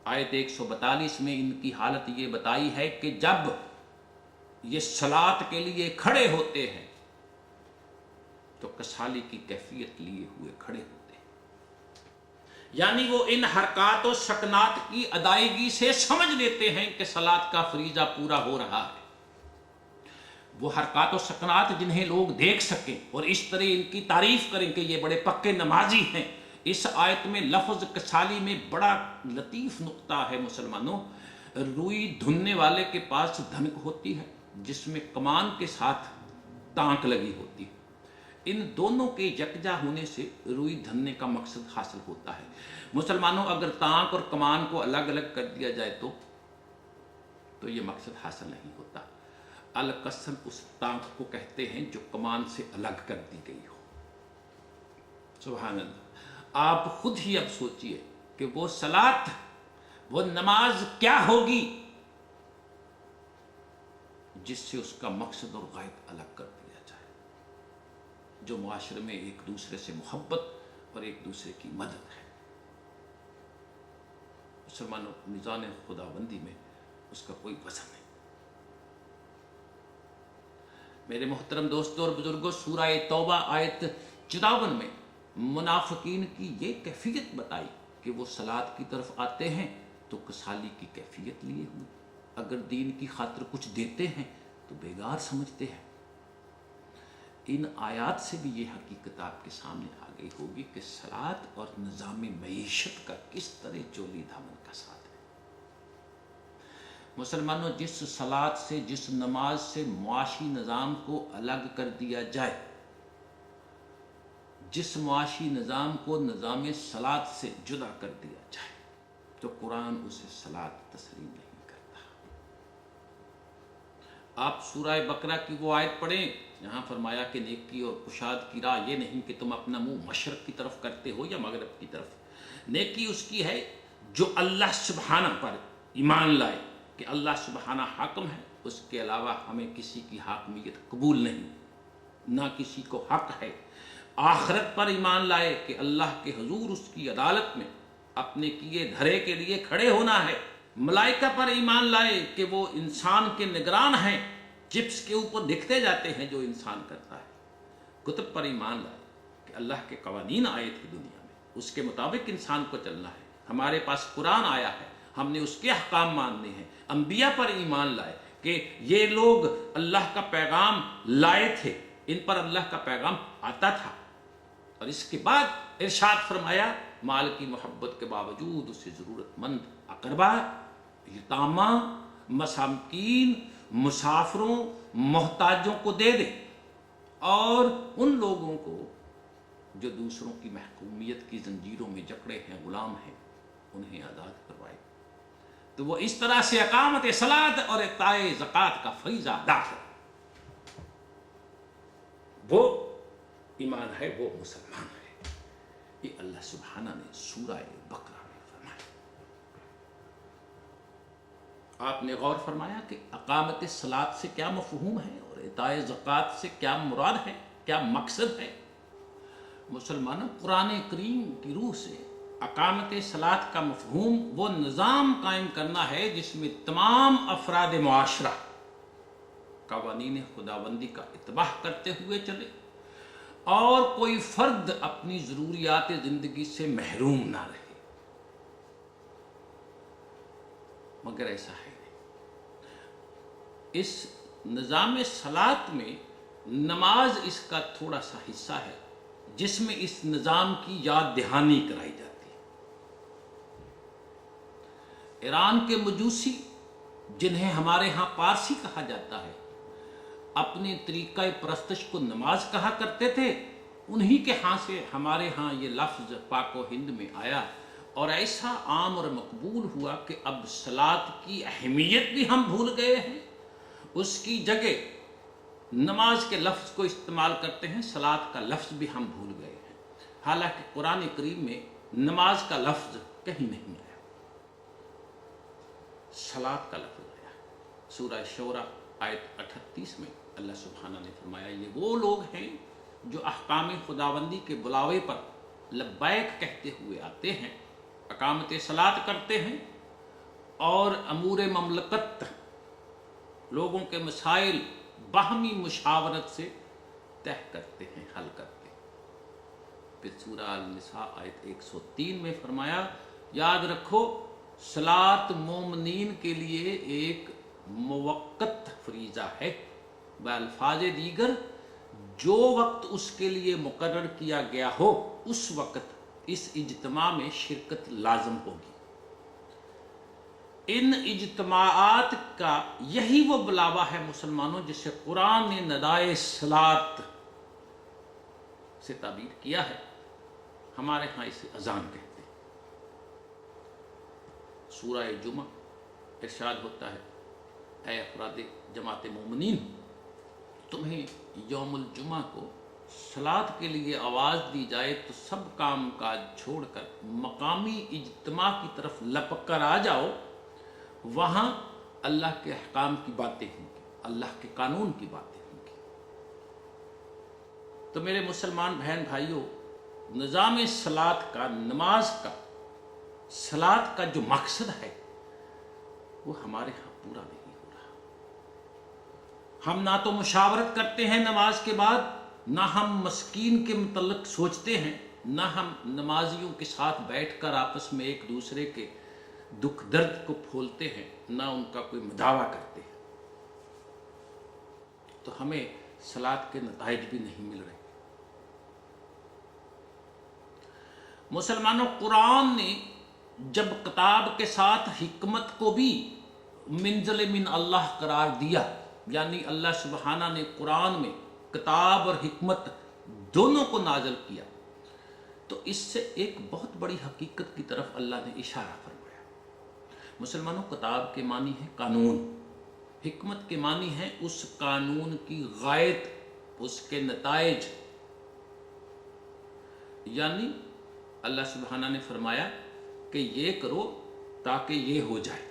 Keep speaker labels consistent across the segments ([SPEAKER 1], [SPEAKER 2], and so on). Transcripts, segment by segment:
[SPEAKER 1] آیت 142 میں ان کی حالت یہ بتائی ہے کہ جب یہ صلاۃ کے لیے کھڑے ہوتے ہیں تو کسالی کی کیفیت لیے ہوئے کھڑے ہوتے ہیں، یعنی وہ ان حرکات و سکنات کی ادائیگی سے سمجھ لیتے ہیں کہ صلاۃ کا فریضہ پورا ہو رہا ہے۔ وہ حرکات و سکنات جنہیں لوگ دیکھ سکیں اور اس طرح ان کی تعریف کریں کہ یہ بڑے پکے نمازی ہیں۔ اس آیت میں لفظ کسالی میں بڑا لطیف نقطہ ہے مسلمانوں۔ روئی دھننے والے کے پاس دھنک ہوتی ہے جس میں کمان کے ساتھ تانک لگی ہوتی ہے، ان دونوں کے یکجا ہونے سے روئی دھننے کا مقصد حاصل ہوتا ہے۔ مسلمانوں اگر تانک اور کمان کو الگ الگ کر دیا جائے تو یہ مقصد حاصل نہیں ہوتا۔ القسم اس تانک کو کہتے ہیں جو کمان سے الگ کر دی گئی ہو۔ سبحان اللہ، آپ خود ہی اب سوچئے کہ وہ صلاۃ، وہ نماز کیا ہوگی جس سے اس کا مقصد اور غائب الگ کر دیا جائے، جو معاشرے میں ایک دوسرے سے محبت اور ایک دوسرے کی مدد ہے۔ مسلمانوں، میزان خداوندی میں اس کا کوئی وزن نہیں۔ میرے محترم دوستوں اور بزرگوں، سورہ توبہ آیت 54 میں منافقین کی یہ کیفیت بتائی کہ وہ صلاۃ کی طرف آتے ہیں تو کسالی کی کیفیت لیے ہوئے، اگر دین کی خاطر کچھ دیتے ہیں تو بیگار سمجھتے ہیں۔ ان آیات سے بھی یہ حقیقت آپ کے سامنے آ گئی ہوگی کہ صلاۃ اور نظام معیشت کا کس طرح چولی دامن کا ساتھ ہے۔ مسلمانوں، جس صلاۃ سے، جس نماز سے معاشی نظام کو الگ کر دیا جائے، جس معاشی نظام کو نظام صلاۃ سے جدا کر دیا جائے، تو قرآن اسے صلاۃ تسلیم نہیں کرتا۔ آپ سورہ بقرہ کی وہ آیت پڑھیں جہاں فرمایا کہ نیکی اور کشاد کی راہ یہ نہیں کہ تم اپنا منہ مشرق کی طرف کرتے ہو یا مغرب کی طرف۔ نیکی اس کی ہے جو اللہ سبحانہ پر ایمان لائے کہ اللہ سبحانہ حاکم ہے، اس کے علاوہ ہمیں کسی کی حاکمیت قبول نہیں، نہ کسی کو حق ہے۔ آخرت پر ایمان لائے کہ اللہ کے حضور اس کی عدالت میں اپنے کیے دھرے کے لیے کھڑے ہونا ہے۔ ملائکہ پر ایمان لائے کہ وہ انسان کے نگران ہیں، چپس کے اوپر لکھتے جاتے ہیں جو انسان کرتا ہے۔ کتب پر ایمان لائے کہ اللہ کے قوانین آئے تھے دنیا میں، اس کے مطابق انسان کو چلنا ہے۔ ہمارے پاس قرآن آیا ہے، ہم نے اس کے احکام ماننے ہیں۔ انبیاء پر ایمان لائے کہ یہ لوگ اللہ کا پیغام لائے تھے، ان پر اللہ کا پیغام آتا تھا، اور اس کے بعد ارشاد فرمایا مال کی محبت کے باوجود اسے ضرورت مند اقربا، یتامہ، مساکین، مسافروں، محتاجوں کو دے دے، اور ان لوگوں کو جو دوسروں کی محکومیت کی زنجیروں میں جکڑے ہیں، غلام ہیں، انہیں آزاد کروائے۔ تو وہ اس طرح سے اقامت صلاۃ اور اعطاء زکوٰۃ کا فریضہ ادا کرے، وہ ایمان ہے، وہ مسلمان ہے۔ یہ اللہ سبحانہ نے سورہ بقرہ میں فرمایا۔ آپ نے غور فرمایا کہ اقامت صلاۃ سے کیا مفہوم ہے اور اعطاء زکوٰۃ سے کیا مراد ہے، کیا مقصد ہے؟ مسلمانوں، قرآن کریم کی روح سے اقامت صلاۃ کا مفہوم وہ نظام قائم کرنا ہے جس میں تمام افراد معاشرہ قوانین خداوندی کا اتباع کرتے ہوئے چلے اور کوئی فرد اپنی ضروریات زندگی سے محروم نہ رہے، مگر ایسا ہے نہیں۔ اس نظام صلاۃ میں نماز اس کا تھوڑا سا حصہ ہے جس میں اس نظام کی یاد دہانی کرائی جاتی ہے۔ ایران کے مجوسی، جنہیں ہمارے ہاں پارسی کہا جاتا ہے، اپنے طریقہ پرستش کو نماز کہا کرتے تھے۔ انہی کے ہاں سے ہمارے ہاں یہ لفظ پاک و ہند میں آیا اور ایسا عام اور مقبول ہوا کہ اب صلاۃ کی اہمیت بھی ہم بھول گئے ہیں، اس کی جگہ نماز کے لفظ کو استعمال کرتے ہیں، صلاۃ کا لفظ بھی ہم بھول گئے ہیں، حالانکہ قرآن کریم میں نماز کا لفظ کہیں نہیں آیا، صلاۃ کا لفظ آیا۔ سورہ شورى آیت 38 میں اللہ سبحانہ نے فرمایا یہ وہ لوگ ہیں جو احکام خداوندی کے بلاوے پر لبیک کہتے ہوئے آتے ہیں، اقامت صلاۃ کرتے ہیں اور امور مملکت، لوگوں کے مسائل باہمی مشاورت سے طے کرتے ہیں، حل کرتے ہیں۔ پھر سورہ النساء آیت 103 میں فرمایا، یاد رکھو صلاۃ مومنین کے لیے ایک موقت فریضہ ہے، بالفاظ دیگر جو وقت اس کے لیے مقرر کیا گیا ہو اس وقت اس اجتماع میں شرکت لازم ہوگی۔ ان اجتماعات کا یہی وہ بلاوا ہے مسلمانوں جسے قرآن نے ندائے صلاۃ سے تعبیر کیا ہے، ہمارے ہاں اسے اذان کہتے ہیں۔ سورہ جمعہ ارشاد ہوتا ہے، اے افراد جماعت مومنین، تمہیں یوم الجمعہ کو صلاۃ کے لیے آواز دی جائے تو سب کام کاج چھوڑ کر مقامی اجتماع کی طرف لپک کر آ جاؤ، وہاں اللہ کے احکام کی باتیں ہوں گی، اللہ کے قانون کی باتیں ہوں گی۔ تو میرے مسلمان بہن بھائیوں، نظام صلاۃ کا، نماز کا، صلاۃ کا جو مقصد ہے وہ ہمارے ہاں پورا نہیں ہو رہا۔ ہم نہ تو مشاورت کرتے ہیں نماز کے بعد، نہ ہم مسکین کے متعلق سوچتے ہیں، نہ ہم نمازیوں کے ساتھ بیٹھ کر آپس میں ایک دوسرے کے دکھ درد کو پھولتے ہیں، نہ ان کا کوئی مداوع کرتے ہیں۔ تو ہمیں صلاۃ کے نتائج بھی نہیں مل رہے۔ مسلمانوں، قرآن نے جب کتاب کے ساتھ حکمت کو بھی منزل من اللہ قرار دیا، یعنی اللہ سبحانہ نے قرآن میں کتاب اور حکمت دونوں کو نازل کیا، تو اس سے ایک بہت بڑی حقیقت کی طرف اللہ نے اشارہ فرمایا۔ مسلمانوں، کتاب کے معنی ہے قانون، حکمت کے معنی ہے اس قانون کی غایت، اس کے نتائج۔ یعنی اللہ سبحانہ نے فرمایا کہ یہ کرو تاکہ یہ ہو جائے،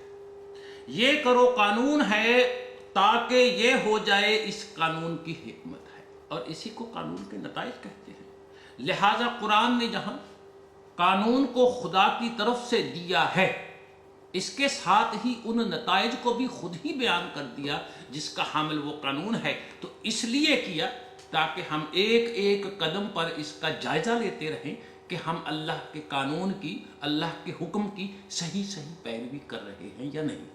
[SPEAKER 1] یہ کرو قانون ہے تاکہ یہ ہو جائے، اس قانون کی حکمت ہے، اور اسی کو قانون کے نتائج کہتے ہیں۔ لہذا قرآن نے جہاں قانون کو خدا کی طرف سے دیا ہے، اس کے ساتھ ہی ان نتائج کو بھی خود ہی بیان کر دیا جس کا حامل وہ قانون ہے۔ تو اس لیے کیا تاکہ ہم ایک ایک قدم پر اس کا جائزہ لیتے رہیں کہ ہم اللہ کے قانون کی، اللہ کے حکم کی صحیح پیروی کر رہے ہیں یا نہیں۔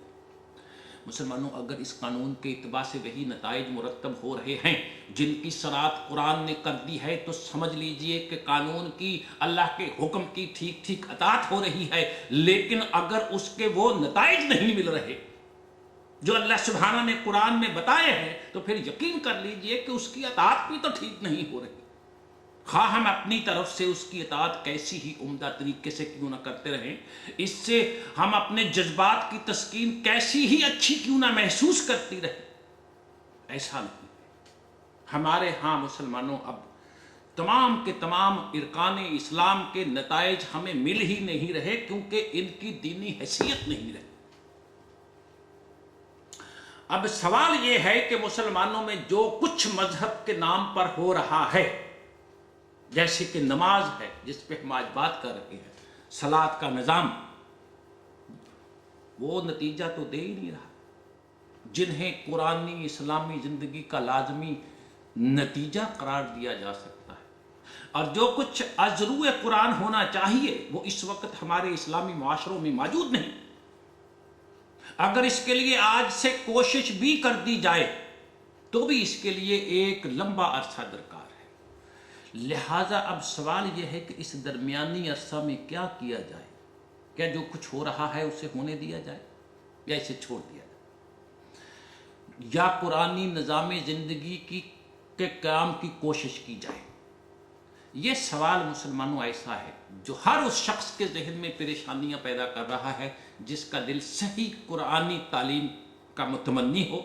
[SPEAKER 1] مسلمانوں، اگر اس قانون کے اتباع سے وہی نتائج مرتب ہو رہے ہیں جن کی صراحت قرآن نے کر دی ہے، تو سمجھ لیجئے کہ قانون کی، اللہ کے حکم کی ٹھیک ٹھیک اطاعت ہو رہی ہے۔ لیکن اگر اس کے وہ نتائج نہیں مل رہے جو اللہ سبحانہ نے قرآن میں بتائے ہیں، تو پھر یقین کر لیجئے کہ اس کی اطاعت بھی تو ٹھیک نہیں ہو رہی۔ خواہ ہم اپنی طرف سے اس کی اطاعت کیسی ہی عمدہ طریقے سے کیوں نہ کرتے رہیں، اس سے ہم اپنے جذبات کی تسکین کیسی ہی اچھی کیوں نہ محسوس کرتی رہیں، ایسا نہیں۔ ہمارے ہاں مسلمانوں اب تمام کے تمام ارکان اسلام کے نتائج ہمیں مل ہی نہیں رہے، کیونکہ ان کی دینی حیثیت نہیں رہی۔ اب سوال یہ ہے کہ مسلمانوں میں جو کچھ مذہب کے نام پر ہو رہا ہے، جیسے کہ نماز ہے جس پہ ہم آج بات کر رہے ہیں، صلاۃ کا نظام، وہ نتیجہ تو دے ہی نہیں رہا جنہیں قرآنی اسلامی زندگی کا لازمی نتیجہ قرار دیا جا سکتا ہے۔ اور جو کچھ از روئے قرآن ہونا چاہیے وہ اس وقت ہمارے اسلامی معاشروں میں موجود نہیں۔ اگر اس کے لیے آج سے کوشش بھی کر دی جائے تو بھی اس کے لیے ایک لمبا عرصہ درکار ہے۔ لہٰذا اب سوال یہ ہے کہ اس درمیانی عرصہ میں کیا کیا جائے؟ کیا جو کچھ ہو رہا ہے اسے ہونے دیا جائے یا اسے چھوڑ دیا جائے، یا قرآنی نظام زندگی کے قیام کی کوشش کی جائے؟ یہ سوال مسلمانوں ایسا ہے جو ہر اس شخص کے ذہن میں پریشانیاں پیدا کر رہا ہے جس کا دل صحیح قرآنی تعلیم کا متمنی ہو،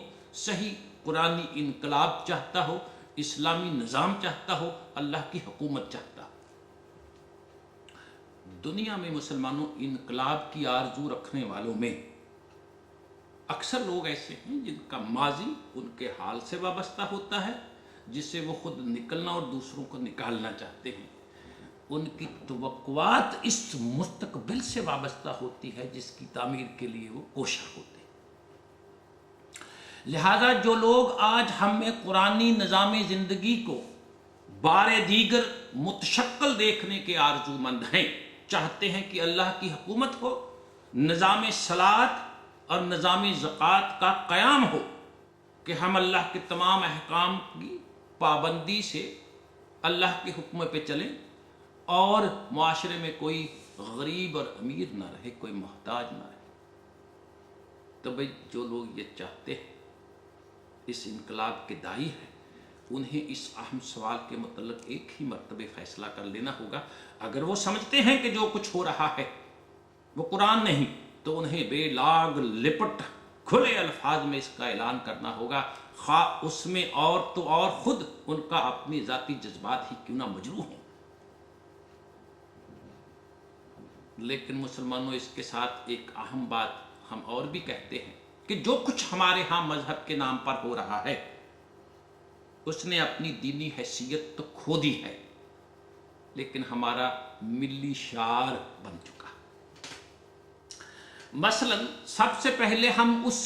[SPEAKER 1] صحیح قرآنی انقلاب چاہتا ہو، اسلامی نظام چاہتا ہو، اللہ کی حکومت چاہتا ہو۔ دنیا میں مسلمانوں انقلاب کی آرزو رکھنے والوں میں اکثر لوگ ایسے ہیں جن کا ماضی ان کے حال سے وابستہ ہوتا ہے، جس سے وہ خود نکلنا اور دوسروں کو نکالنا چاہتے ہیں۔ ان کی توقعات اس مستقبل سے وابستہ ہوتی ہے جس کی تعمیر کے لیے وہ کوشاں ہوتے ہیں۔ لہذا جو لوگ آج ہم میں قرآنی نظام زندگی کو بار دیگر متشکل دیکھنے کے آرزو مند ہیں، چاہتے ہیں کہ اللہ کی حکومت ہو، نظام صلاۃ اور نظام زکوٰۃ کا قیام ہو، کہ ہم اللہ کے تمام احکام کی پابندی سے اللہ کے حکم پہ چلیں اور معاشرے میں کوئی غریب اور امیر نہ رہے، کوئی محتاج نہ رہے، تو بھئی جو لوگ یہ چاہتے ہیں، اس انقلاب کے داعی ہیں، انہیں اس اہم سوال کے متعلق ایک ہی مرتبہ فیصلہ کر لینا ہوگا۔ اگر وہ سمجھتے ہیں کہ جو کچھ ہو رہا ہے وہ قرآن نہیں، تو انہیں بے لاگ لپٹ کھلے الفاظ میں اس کا اعلان کرنا ہوگا، خواہ اس میں اور تو اور خود ان کا اپنی ذاتی جذبات ہی کیوں نہ مجروح ہوں۔ لیکن مسلمانوں، اس کے ساتھ ایک اہم بات ہم اور بھی کہتے ہیں کہ جو کچھ ہمارے ہاں مذہب کے نام پر ہو رہا ہے اس نے اپنی دینی حیثیت تو کھو دی ہے، لیکن ہمارا ملی شعار بن چکا۔ مثلا سب سے پہلے ہم اس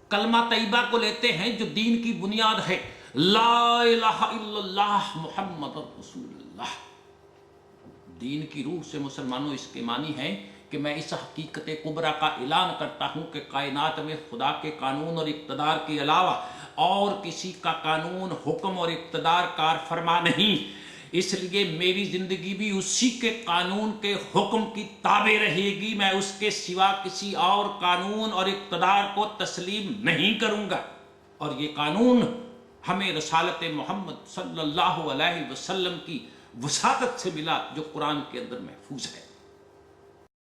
[SPEAKER 1] کلمہ طیبہ کو لیتے ہیں جو دین کی بنیاد ہے، لا الہ الا اللہ محمد رسول اللہ۔ دین کی روح سے مسلمانوں اس کے معنی ہے کہ میں اس حقیقت کبریٰ کا اعلان کرتا ہوں کہ کائنات میں خدا کے قانون اور اقتدار کے علاوہ اور کسی کا قانون، حکم اور اقتدار کار فرما نہیں، اس لیے میری زندگی بھی اسی کے قانون کے حکم کی تابع رہے گی، میں اس کے سوا کسی اور قانون اور اقتدار کو تسلیم نہیں کروں گا۔ اور یہ قانون ہمیں رسالت محمد صلی اللہ علیہ وسلم کی وساطت سے ملا جو قرآن کے اندر محفوظ ہے۔